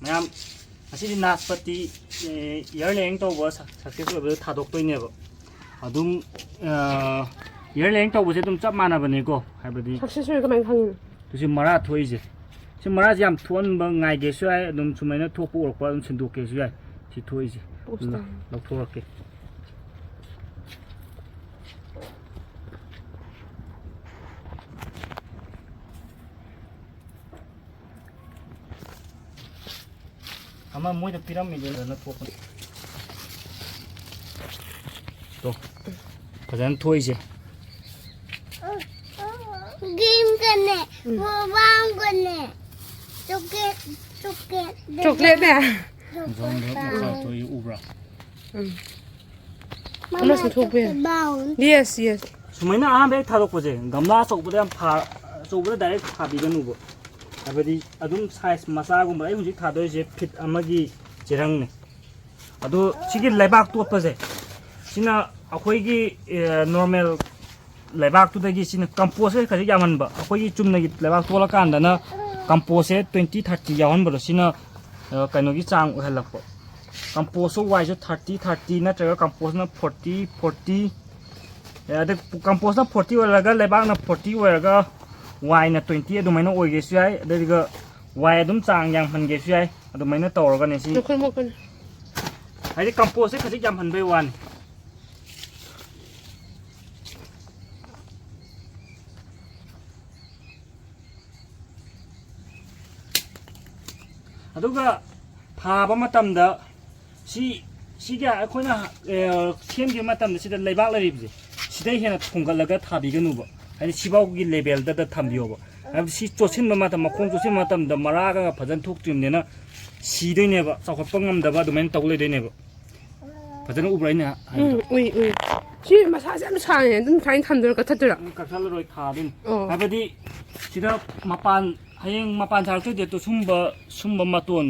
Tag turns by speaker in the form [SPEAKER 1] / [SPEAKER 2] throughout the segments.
[SPEAKER 1] ꯃꯌꯥꯝ ꯑꯁꯤꯗꯤ ꯅꯥꯁꯄꯇꯤ ꯏꯌꯔ ꯇꯧꯕ ꯁꯛꯁꯦꯁ ꯑꯣꯏꯕꯗ ꯊꯥꯗꯣꯛꯇꯣꯏꯅꯦꯕ ꯑꯗꯨꯝ ꯏꯌꯔ ꯇꯧꯕꯁꯦ ꯑꯗꯨꯝ ꯆꯞ ꯃꯥꯟꯅꯕꯅꯦꯀꯣ ꯍꯥꯏꯕꯗꯤ
[SPEAKER 2] ꯁꯛꯁꯦꯁ ꯑꯣꯏ ꯀꯃꯥꯏꯅ ꯈꯪꯉꯤꯅꯣ
[SPEAKER 1] ꯁꯤ ꯃꯔꯥ ꯊꯣꯛꯏꯁꯦ ꯁꯤ ꯃꯔꯥꯁꯦ ꯌꯥꯝ ꯊꯣꯛꯍꯟꯕ ꯉꯥꯏꯒꯦꯁꯨ ꯌꯥꯏ ꯑꯗꯨꯝ ꯁꯨꯃꯥꯏꯅ ꯊꯣꯛꯄ ꯎꯔꯛꯄ ꯑꯗꯨꯝ ꯁꯤꯟꯗꯣꯛꯀꯦꯁꯨ ꯌꯥꯏ ꯁꯤ ꯊꯣꯛꯏꯁꯦ ꯂꯧꯊꯣꯔꯛꯀꯦ ꯑꯃ ꯃꯣꯏꯗ ꯄꯤꯔꯝꯃꯤꯗꯅ ꯊꯣꯛꯄꯅꯤ ꯇꯣ ꯐꯖꯅ ꯊꯣꯛꯏꯁꯦ
[SPEAKER 2] गेम करने मोबाइल करने चॉकलेट है
[SPEAKER 1] थोड़ी उबरा
[SPEAKER 2] मम्मा से थोपे यस यस
[SPEAKER 1] सुमैना अहम एक थादोकपजे गमला अचौबदा याम फा अचौबदा डाइरेक्ट थाबिगनुबो हाबदि अदुम साइज मसागुम अइ हुजि थादोइसे फिट अमगी चिरंगने अदु सिगि लेबाक तोपजे सिना अखोइगी नॉर्मल लेबाक तुदगी सिना कंपोस्ट खजि यामनबा अखोइगी चुमनगी लेबाक तोला कांदना कंपोस्ट 20 30 यावनबो सिना कइनोगी चांग ओहलकपो कंपोस्ट वाइज 30 30 नत्रगा कंपोस्ट ना 40 40 अदे कंपोस्ट ना 40 ओरगा लेबाक ना 40 ओरगा वाई ना 20 अदुमैना ओइगेसु याय अदरिगा वाई अदुम चांग यांग हनगेसु याय अदुमैना तौरगा ने सि हाइदि कंपोस्ट खजि याम हनबे वानी अदुगा थाबा मतमदा सिगा अखोइना सेमगे मतमदा सिदा लेबाक लरिबजे सिदै हेना थोंगलगा थाबिगनुबो हाइदि सिबाउगी लेभेलदा थम्बियोबो हाइदि सि चोसिनबा मतम मखों चोसिन मतमदा मरागा फजन थोक्त्रिमनेना सिदैनेबा चाखपा ngamदबा अदुमैन तौलेदैनेबा फजन उब्राइना
[SPEAKER 2] उइ उइ ꯁꯤ ꯃꯁꯥꯁꯦ ꯌꯥꯝ ꯁꯥꯡꯉꯦ ꯑꯗꯨꯝ ꯁꯥꯏꯟ ꯊꯝꯗꯣꯏꯔ ꯀꯛꯊꯠꯇꯣꯏꯔꯥ
[SPEAKER 1] ꯀꯛꯊꯠꯂꯔꯣꯏ ꯊꯥꯗꯣꯏꯅꯤ ꯍꯥꯏꯕꯗꯤ ꯁꯤꯗ ꯃꯄꯥꯟ ꯍꯌꯦꯡ ꯃꯄꯥꯟ ꯁꯥꯔꯛꯇꯣꯏꯗꯦ ꯁꯨꯝꯕ ꯃꯇꯣꯟ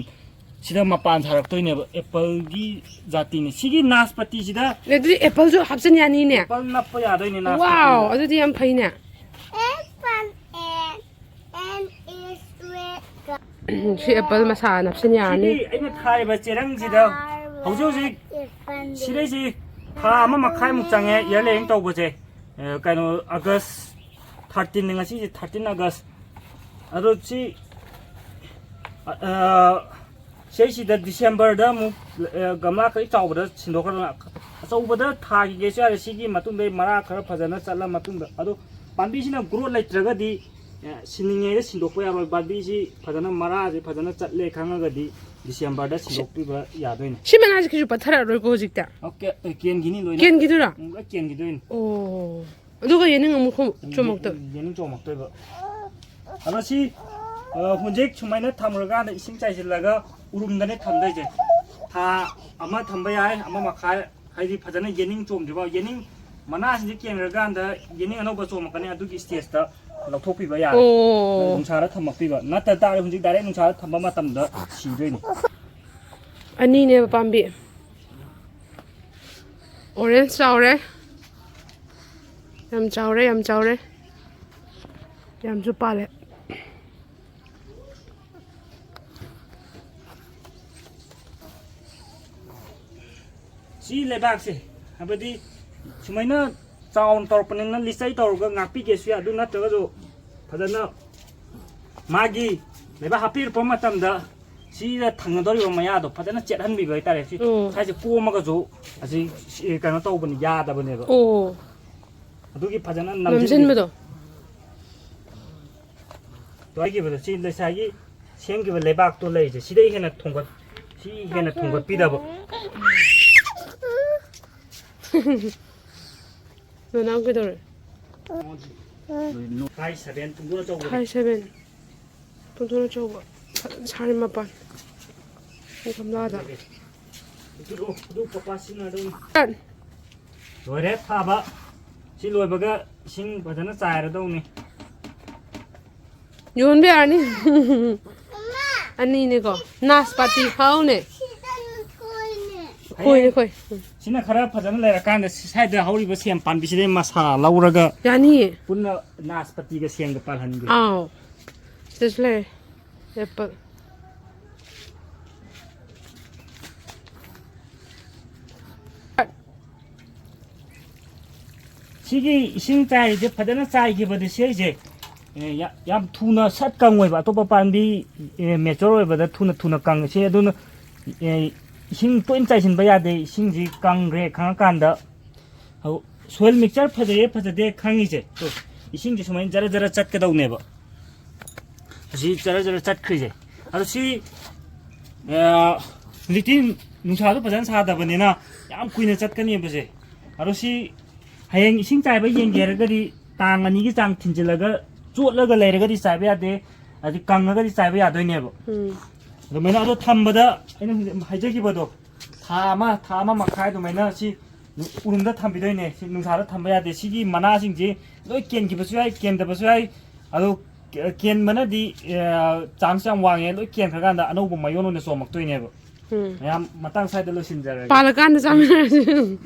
[SPEAKER 1] sida mapan sarak toy ne apple gi jati ne sigi naspati sida
[SPEAKER 2] ledri apple jo hapsan yani ne
[SPEAKER 1] apple nappa ya doi ne naspati
[SPEAKER 2] wow adudi yam phai ne
[SPEAKER 3] apple and is red
[SPEAKER 2] si apple masa napsan yani
[SPEAKER 1] sigi aina thai ba cherang sida haujo ji sida ji tha ama makhai muk change yerleng tau bo je kaino august 13 ne ngasi 13 august ado si सेसिदा December दा मु गमला खै चाउबदा सिन्दोखना चाउबदा थागी गेसु आरे सिगी मतुंदै मरा खरा फजना चल्ला मतुंदा अदो पांबीसिना growth लैत्रगदि सिनिङेदा सिन्दोकपा याबा बाबीसि फजना मरा जे फजना चल्ले खाङगदि डिसेम्बर दा सिन्दोकपिबा यादोइन
[SPEAKER 2] सिमना जे किजु पथरा रोइको जिकता
[SPEAKER 1] ओके केन गिनि लोइन
[SPEAKER 2] केन गिदुरा
[SPEAKER 1] केन गिदोइन
[SPEAKER 2] ओ अदुगा येनिङ अमु खो चोमक्ता
[SPEAKER 1] येनिङ चोमक्तैबा अबसि हुन्जेक सुमाइना थामरगाना इसिङ चाइसिलगा उरुमदने थम्दैजे था अमा थम्बै आइ अमा मखा हाइदि फजना येनिङ चोमदिबा येनिङ मनासिजे केनरगान्दा येनिङ अनौबा चोमकने अदुगी स्टेजदा लौथोकपिबा या नुंसारा थमकपिबा नता तारे हुन्जिक डाइरेक्ट नुंसारा थम्बा मतमदा सिदोइनि
[SPEAKER 2] अनि ने पाम्बी ऑरेंज चाउरे यम चाउरे यम जु पाले
[SPEAKER 1] सी लेबाकसे हाबदि सुमाइना चाउन तौरपनिना लिसै तौरगा ngapigesu adu नत्रगा जो फजना मागी लेबा हापिर पमतमदा सिदा थांगदोरिबा मयादो फजना चेतहनबिबा इतारे सि साइसे पोमगा जो असि कनो तौबनि यादबनेबा
[SPEAKER 2] ओ
[SPEAKER 1] अदुगी फजना
[SPEAKER 2] नमजिनबदो
[SPEAKER 1] तोइगिबदा सि लेसागी सेमगिबा लेबाक तो लेजे सिदै हेना थोंगत पिदाबो
[SPEAKER 2] ननाव ꯀꯩꯗꯧꯔꯦ
[SPEAKER 1] Thai 7 tumbuno chꯧba
[SPEAKER 2] Thai 7 tumbuno chꯧba sari mapan gamlada
[SPEAKER 1] du papa sina do lore thaba si loibaga sing badana chaira dawni
[SPEAKER 2] yonbe ani ani ne ko naspati haune khoi
[SPEAKER 1] sina khara phajana lera kanda saida hauriba sem panbiside masa lauraga
[SPEAKER 2] yani
[SPEAKER 1] punna naspati ga senga palhangi
[SPEAKER 2] aw sesle apple
[SPEAKER 1] ꯁꯤꯒꯤ ꯏꯁꯤꯡ ꯆꯥꯏꯔꯤꯁꯦ ꯐꯖꯅ ꯆꯥꯏꯈꯤꯕꯗꯤ ꯁꯤꯁꯦ ꯌꯥꯝ ꯊꯨꯅ ꯁꯠ ꯀꯪꯉꯣꯏꯕ ꯑꯇꯣꯞꯄ ꯄꯥꯝꯕꯤ mature ꯑꯣꯏꯕꯗ ꯊꯨꯅ ꯀꯪꯉꯁꯤ ꯑꯗꯨꯅ ꯏꯁꯤꯡ ꯇꯣꯏꯅ ꯆꯥꯏꯁꯤꯟꯕ ꯌꯥꯗꯦ ꯏꯁꯤꯡꯁꯤ ꯀꯪꯈ꯭ꯔꯦ ꯈꯪꯉꯀꯥꯟꯗ ꯁꯣꯏꯜ ꯃꯤꯛꯆꯔ ꯐꯖꯩꯌꯦ ꯐꯖꯗꯦ ꯈꯪꯉꯤꯁꯦ 이싱지 수만이 자라자라 짰게다고 내봐. 다시 자라자라 짰크리제. 아저씨 리틴 누사도 버전 사다 보니나 ям 꾸이네 짰거니 보세. 아저씨 하행 이싱 짜이바 옌게르거리 땅 아니기 장 틴질라가 쫓라가 레르거리 짜이바야데 아직 강가거리 짜이바야 되네버. 그러면 아도 탐보다 아니 하이저기버도 타마 막하이도 매나 시 우름다 탐비도이네 능사를 탐봐야 돼 시기 만화싱지 너희 깬 기버스야이 깬다버스야이 아도 깬 만아디 장상 왕에 너희 깬 가간다 아노보 마요노네 소막도이네 야 마땅 사이들로 신자를
[SPEAKER 2] 빨간데 잠을